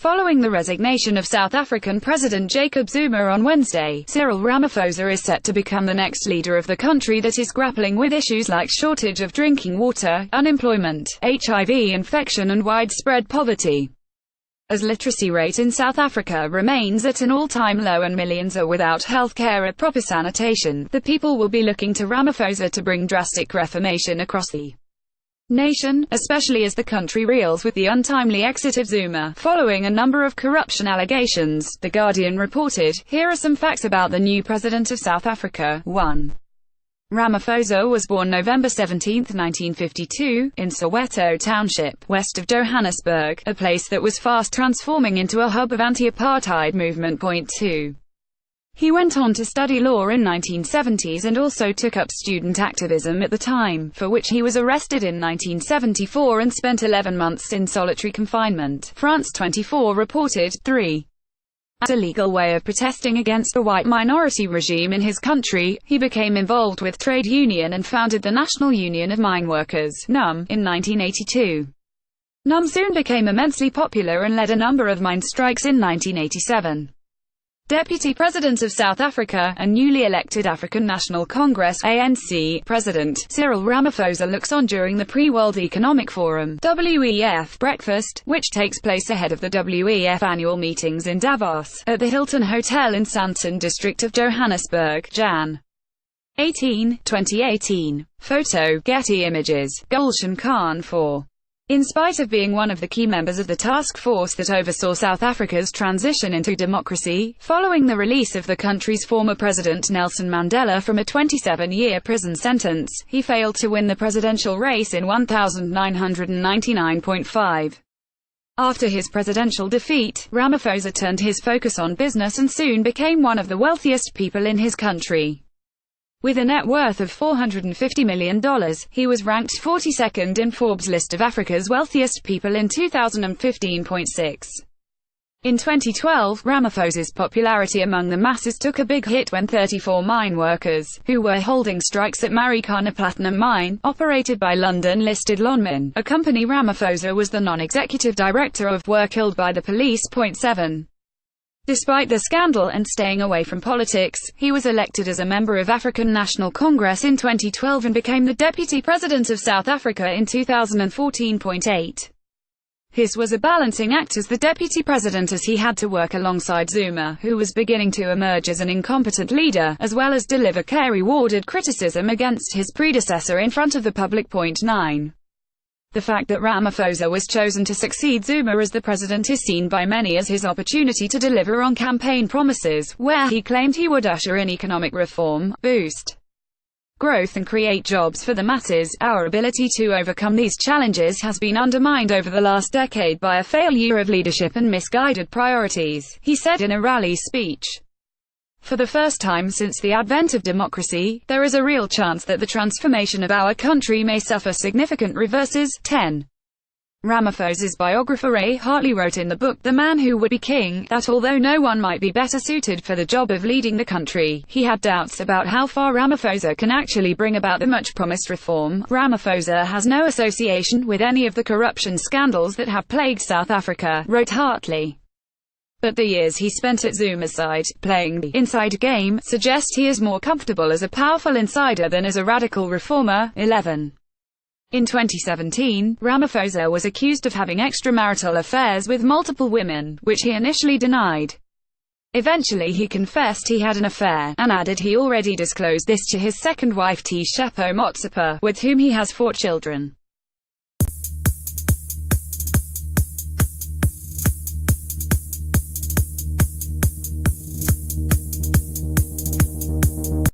Following the resignation of South African President Jacob Zuma on Wednesday, Cyril Ramaphosa is set to become the next leader of the country that is grappling with issues like shortage of drinking water, unemployment, HIV infection and widespread poverty. As literacy rate in South Africa remains at an all-time low and millions are without health care or proper sanitation, the people will be looking to Ramaphosa to bring drastic reformation across the nation, especially as the country reels with the untimely exit of Zuma, following a number of corruption allegations, The Guardian reported. Here are some facts about the new president of South Africa. 1. Ramaphosa was born November 17, 1952, in Soweto Township, west of Johannesburg, a place that was fast transforming into a hub of anti-apartheid movement. 2. He went on to study law in 1970s and also took up student activism at the time, for which he was arrested in 1974 and spent 11 months in solitary confinement, France 24 reported. 3. As a legal way of protesting against a white minority regime in his country, he became involved with trade union and founded the National Union of Mine Workers, NUM, in 1982. NUM soon became immensely popular and led a number of mine strikes in 1987. Deputy President of South Africa, and newly elected African National Congress (ANC) President, Cyril Ramaphosa looks on during the pre-World Economic Forum (WEF) breakfast, which takes place ahead of the WEF annual meetings in Davos, at the Hilton Hotel in Sandton district of Johannesburg, Jan. 18, 2018. Photo, Getty Images, Gulshan Khan 4. In spite of being one of the key members of the task force that oversaw South Africa's transition into democracy, following the release of the country's former president Nelson Mandela from a 27-year prison sentence, he failed to win the presidential race in 1999.5. After his presidential defeat, Ramaphosa turned his focus on business and soon became one of the wealthiest people in his country. With a net worth of $450 million, he was ranked 42nd in Forbes' list of Africa's wealthiest people in 2015.6. In 2012, Ramaphosa's popularity among the masses took a big hit when 34 mine workers, who were holding strikes at Marikana Platinum Mine, operated by London-listed Lonmin, a company Ramaphosa was the non-executive director of, were killed by the police. 7. Despite the scandal and staying away from politics, he was elected as a member of African National Congress in 2012 and became the deputy president of South Africa in 2014.8. His was a balancing act as the deputy president, as he had to work alongside Zuma, who was beginning to emerge as an incompetent leader, as well as deliver care-rewarded criticism against his predecessor in front of the public. 9. The fact that Ramaphosa was chosen to succeed Zuma as the president is seen by many as his opportunity to deliver on campaign promises, where he claimed he would usher in economic reform, boost growth and create jobs for the masses. Our ability to overcome these challenges has been undermined over the last decade by a failure of leadership and misguided priorities, he said in a rally speech. For the first time since the advent of democracy, there is a real chance that the transformation of our country may suffer significant reverses. 10. Ramaphosa's biographer Ray Hartley wrote in the book The Man Who Would Be King, that although no one might be better suited for the job of leading the country, he had doubts about how far Ramaphosa can actually bring about the much-promised reform. Ramaphosa has no association with any of the corruption scandals that have plagued South Africa, wrote Hartley. But the years he spent at Zuma's side, playing the inside game, suggest he is more comfortable as a powerful insider than as a radical reformer. 11. In 2017, Ramaphosa was accused of having extramarital affairs with multiple women, which he initially denied. Eventually he confessed he had an affair, and added he already disclosed this to his second wife Tshepo Motsepe, with whom he has 4 children.